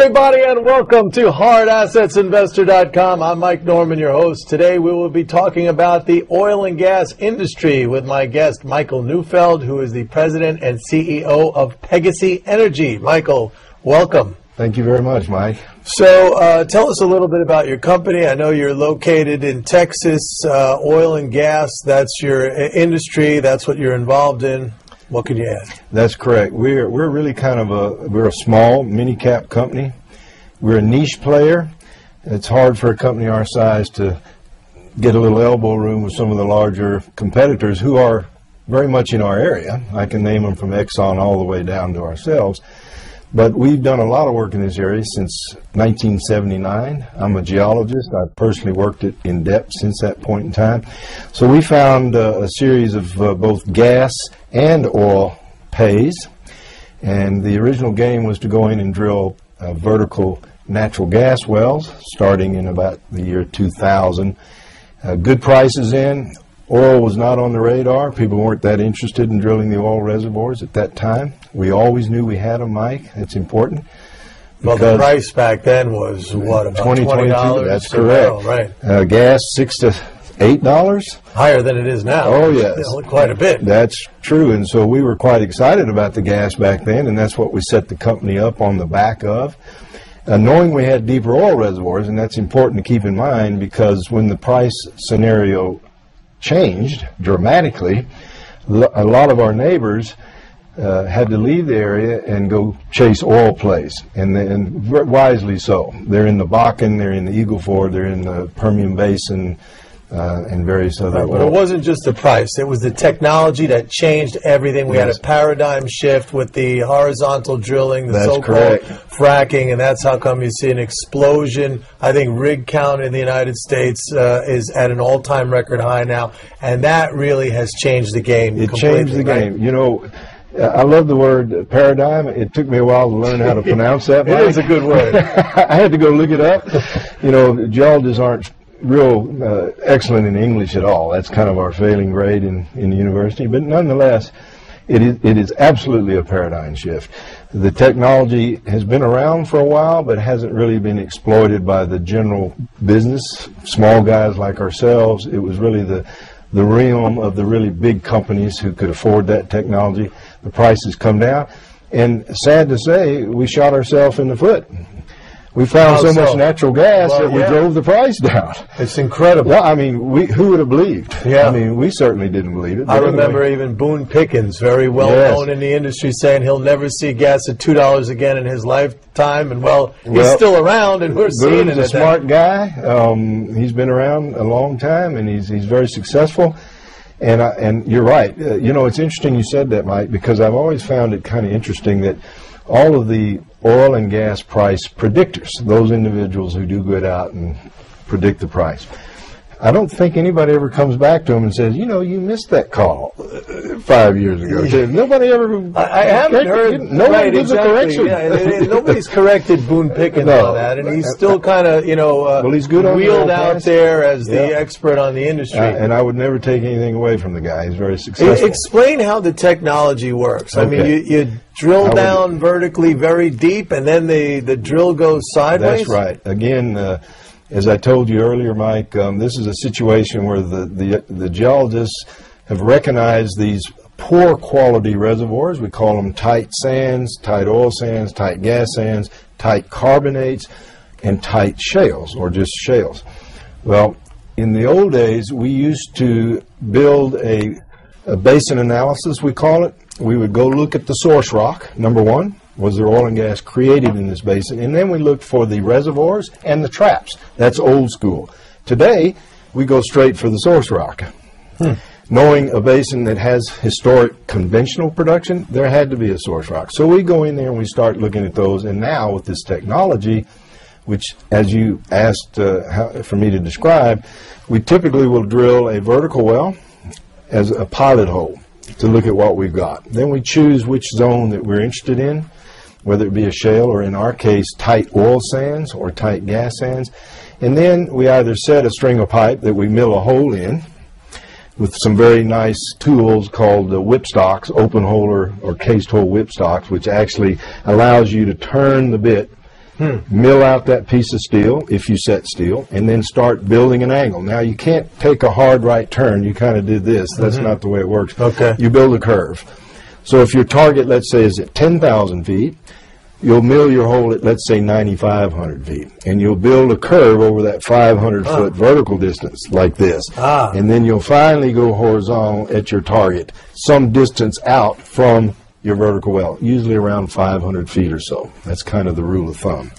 everybody, and welcome to HardAssetsInvestor.com. I'm Mike Norman, your host. Today we will be talking about the oil and gas industry with my guest, Michael Neufeld, who is the president and CEO of Pegasi Energy. Michael, welcome. Thank you very much, Mike. So tell us a little bit about your company. I know you're located in Texas. Oil and gas, that's your industry. That's what you're involved in. What can you add? That's correct. We're really kind of we're a small mini cap company. We're a niche player. It's hard for a company our size to get a little elbow room with some of the larger competitors who are very much in our area. I can name them from Exxon all the way down to ourselves. But we've done a lot of work in this area since 1979. I'm a geologist. I've personally worked it in depth since that point in time. So we found a series of both gas and oil pays. And the original game was to go in and drill vertical natural gas wells starting in about the year 2000. Good prices in. Oil was not on the radar. People weren't that interested in drilling the oil reservoirs at that time. We always knew we had them, Mike. That's important. Well, the price back then was, what, about $20? That's correct. Right. Gas, $6 to $8. Higher than it is now. Oh, yes. Quite a bit. That's true. And so we were quite excited about the gas back then, and that's what we set the company up on the back of. Knowing we had deeper oil reservoirs, and that's important to keep in mind because when the price scenario changed dramatically, a lot of our neighbors had to leave the area and go chase oil plays, and wisely so. They're in the Bakken, they're in the Eagle Ford, they're in the Permian Basin, and various other oil. But it wasn't just the price, it was the technology that changed everything. We had a paradigm shift with the horizontal drilling, the so-called fracking, and that's how come you see an explosion. I think rig count in the United States is at an all-time record high now, and that really has changed the game. It changed the game. You know, I love the word paradigm. It took me a while to learn how to pronounce that. It is a good word. I had to go look it up. You know, geologists aren't real excellent in English at all. That's kind of our failing grade in the university. But nonetheless, it is absolutely a paradigm shift. The technology has been around for a while, but hasn't really been exploited by the general business, small guys like ourselves. It was really the realm of the really big companies who could afford that technology. The prices come down, and sad to say, we shot ourselves in the foot. We found so much natural gas that we drove the price down. It's incredible. Well, I mean, who would have believed? Yeah. I mean, we certainly didn't believe it. I remember even Boone Pickens, very well known in the industry, saying he'll never see gas at $2 again in his lifetime. And he's still around, and we're seeing it. Boone's a smart guy. He's been around a long time, and he's very successful. And you're right. You know, it's interesting you said that, Mike, because I've always found it kind of interesting that all of the oil and gas price predictors, those individuals who do go out and predict the price, I don't think anybody ever comes back to them and says, you know, you missed that call 5 years ago. Nobody ever. I haven't heard. Nobody gives a correction. Yeah, nobody's corrected Boone Pickens on that, and he's still kind of, he's good wheeled out there as the expert on the industry. And I would never take anything away from the guy. He's very successful. Explain how the technology works. I mean, you drill down vertically very deep, and then the drill goes sideways? That's right. Again, as I told you earlier, Mike, this is a situation where the geologists have recognized these poor quality reservoirs. We call them tight sands, tight oil sands, tight gas sands, tight carbonates, and tight shales, or just shales. Well, in the old days, we used to build a basin analysis, we call it. We would go look at the source rock, number one. Was there oil and gas created in this basin? And then we looked for the reservoirs and the traps. That's old school. Today, we go straight for the source rock. Knowing a basin that has historic conventional production, there had to be a source rock. So we go in there and we start looking at those. And now with this technology, which, as you asked for me to describe, we typically will drill a vertical well as a pilot hole to look at what we've got. Then we choose which zone that we're interested in, whether it be a shale or, in our case, tight oil sands or tight gas sands. And then we either set a string of pipe that we mill a hole in with some very nice tools called whipstocks, open hole or cased hole whipstocks, which actually allows you to turn the bit mill out that piece of steel, if you set steel, and then start building an angle. Now, you can't take a hard right turn. You kind of did this. That's not the way it works. Okay. You build a curve. So if your target, let's say, is at 10,000 feet, you'll mill your hole at, let's say, 9,500 feet. And you'll build a curve over that 500-foot vertical distance like this. And then you'll finally go horizontal at your target, some distance out from your vertical well, usually around 500 feet or so. That's kind of the rule of thumb.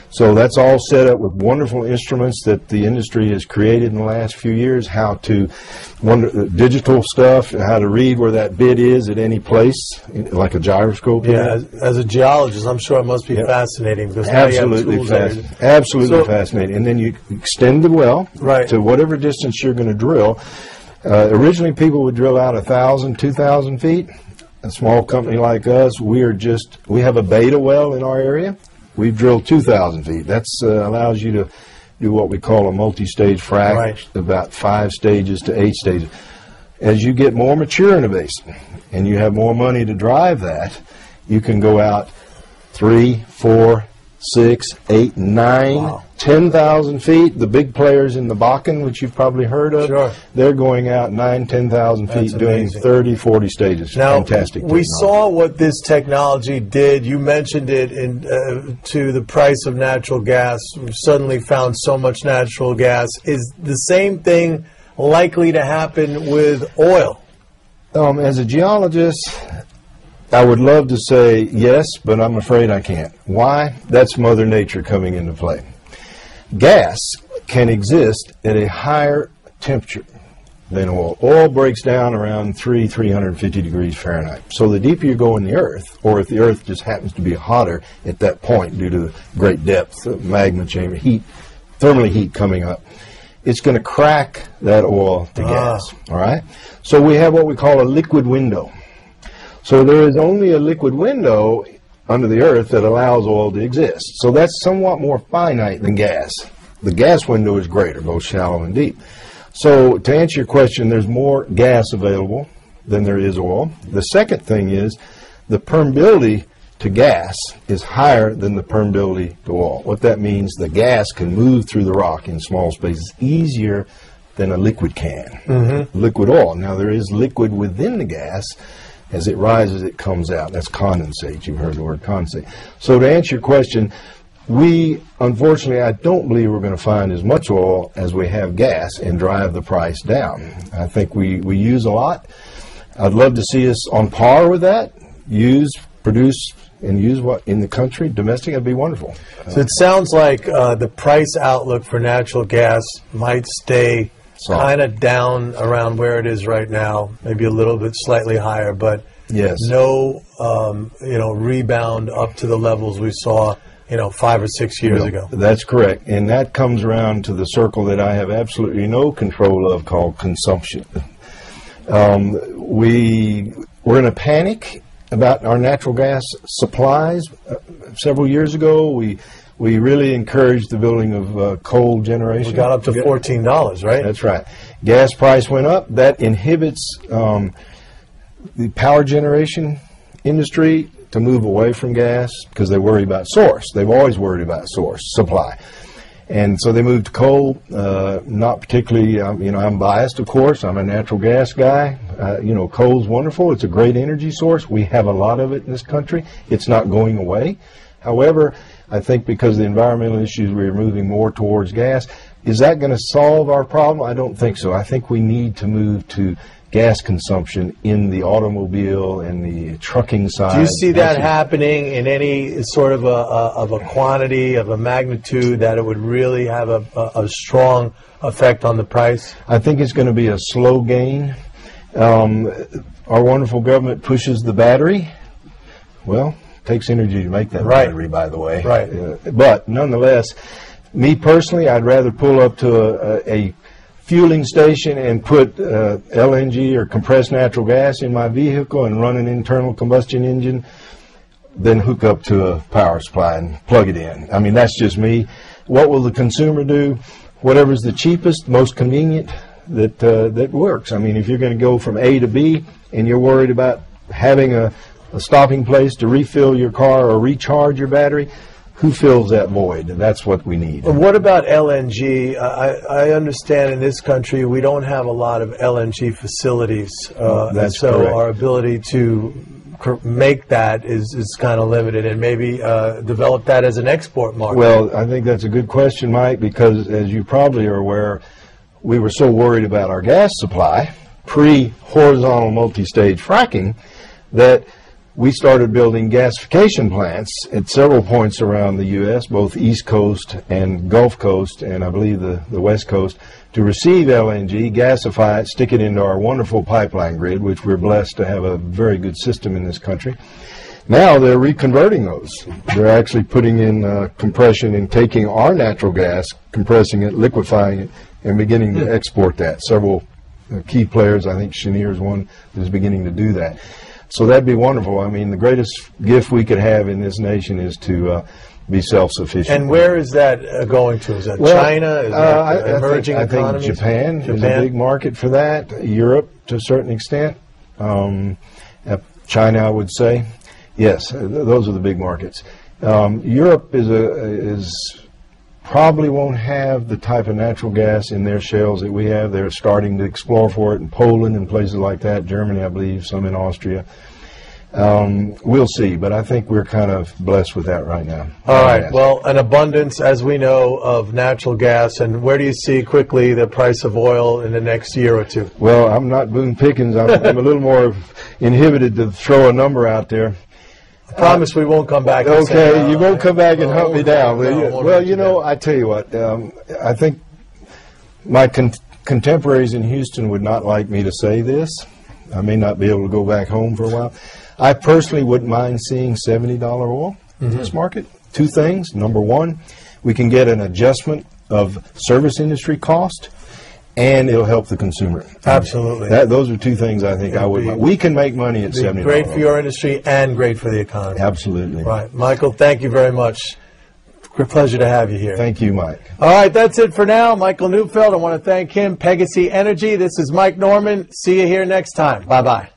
So that's all set up with wonderful instruments that the industry has created in the last few years, how to, digital stuff, how to read where that bit is at any place, like a gyroscope. Yeah, as a geologist, I'm sure it must be fascinating. Because absolutely fascinating. And then you extend the well to whatever distance you're going to drill. Originally, people would drill out 1,000, 2,000 feet. A small company like us, we have a beta well in our area. We've drilled 2,000 feet. That allows you to do what we call a multi-stage frac, about 5 stages to 8 stages. As you get more mature in a basin and you have more money to drive that, you can go out 3, 4, 6, 8, 9, 10,000 feet. The big players in the Bakken, which you've probably heard of, they're going out 9, 10,000 feet doing 30, 40 stages. Now, fantastic we technology. saw what this technology did. You mentioned it to the price of natural gas. We suddenly found so much natural gas. Is the same thing likely to happen with oil? As a geologist, I would love to say yes, but I'm afraid I can't. Why? That's Mother Nature coming into play. Gas can exist at a higher temperature than oil. Oil breaks down around 350 degrees Fahrenheit. So the deeper you go in the earth, or if the earth just happens to be hotter at that point due to great depth, magma chamber, heat, thermally heat coming up, it's going to crack that oil to gas. All right? So we have what we call a liquid window. So there is only a liquid window under the earth that allows oil to exist. So that's somewhat more finite than gas. The gas window is greater, both shallow and deep. So to answer your question, there's more gas available than there is oil. The second thing is the permeability to gas is higher than the permeability to oil. What that means, the gas can move through the rock in small spaces easier than a liquid can. Liquid oil. Now there is liquid within the gas. As it rises, it comes out. That's condensate. You've heard the word condensate. So to answer your question, unfortunately, I don't believe we're going to find as much oil as we have gas and drive the price down. I think we use a lot. I'd love to see us on par with that, produce, and use what in the country, domestic. That'd be wonderful. So it sounds like the price outlook for natural gas might stay kind of down around where it is right now, maybe a little bit slightly higher, but no rebound up to the levels we saw 5 or 6 years ago. That's correct, and that comes around to the circle that I have absolutely no control of, called consumption. We're in a panic about our natural gas supplies. Several years ago, we really encouraged the building of coal generation. We got up to $14, right? That's right. Gas price went up. That inhibits the power generation industry to move away from gas because they worry about source. They've always worried about source, supply. And so they moved to coal, not particularly, I'm biased, of course. I'm a natural gas guy. Coal's wonderful. It's a great energy source. We have a lot of it in this country. It's not going away. However, I think because of the environmental issues, we're moving more towards gas. Is that going to solve our problem? I don't think so. I think we need to move to gas consumption in the automobile and the trucking side. Do you see that happening in any sort of a quantity, of a magnitude, that it would really have a strong effect on the price? I think it's going to be a slow gain. Our wonderful government pushes the battery. Well, takes energy to make that battery, by the way. Right. But nonetheless, me personally, I'd rather pull up to a fueling station and put LNG or compressed natural gas in my vehicle and run an internal combustion engine than hook up to a power supply and plug it in. I mean, that's just me. What will the consumer do? Whatever's the cheapest, most convenient, that works. I mean, if you're going to go from A to B and you're worried about having a stopping place to refill your car or recharge your battery, who fills that void? And that's what we need. What about LNG? I understand in this country we don't have a lot of LNG facilities. That's so correct. Our ability to make that is kind of limited, and maybe develop that as an export market. Well, I think that's a good question, Mike, because as you probably are aware, we were so worried about our gas supply, pre-horizontal multi-stage fracking, that we started building gasification plants at several points around the U.S., both East Coast and Gulf Coast, and I believe the West Coast, to receive LNG, gasify it, stick it into our wonderful pipeline grid, which we're blessed to have a very good system in this country. Now they're reconverting those. They're actually putting in compression and taking our natural gas, compressing it, liquefying it, and beginning to export that. Several key players, I think Cheniere is one, is beginning to do that. So that'd be wonderful. I mean, the greatest gift we could have in this nation is to be self-sufficient. And where is that going to? Is that China? Is that emerging economies? I think Japan is a big market for that. Europe, to a certain extent. China, I would say. Yes, those are the big markets. Europe is probably won't have the type of natural gas in their shales that we have. They're starting to explore for it in Poland and places like that. Germany, I believe, some in Austria. We'll see, but I think we're kind of blessed with that right now. All right. Well, an abundance, as we know, of natural gas. And where do you see quickly the price of oil in the next year or two? Well, I'm not Boone Pickens. I'm a little more inhibited to throw a number out there. I promise we won't come back. Okay, say, you won't come back and hunt me down. Well, you know, I tell you what, I think my contemporaries in Houston would not like me to say this. I may not be able to go back home for a while. I personally wouldn't mind seeing $70 oil in this market. Two things. Number one, we can get an adjustment of service industry cost, and it'll help the consumer. Absolutely. Those are two things I think I would like. We can make money at $70. Great for your industry and great for the economy. Absolutely. Right. Michael, thank you very much. Pleasure to have you here. Thank you, Mike. All right, that's it for now. Michael Neufeld, I want to thank him. Pegasi Energy, this is Mike Norman. See you here next time. Bye-bye.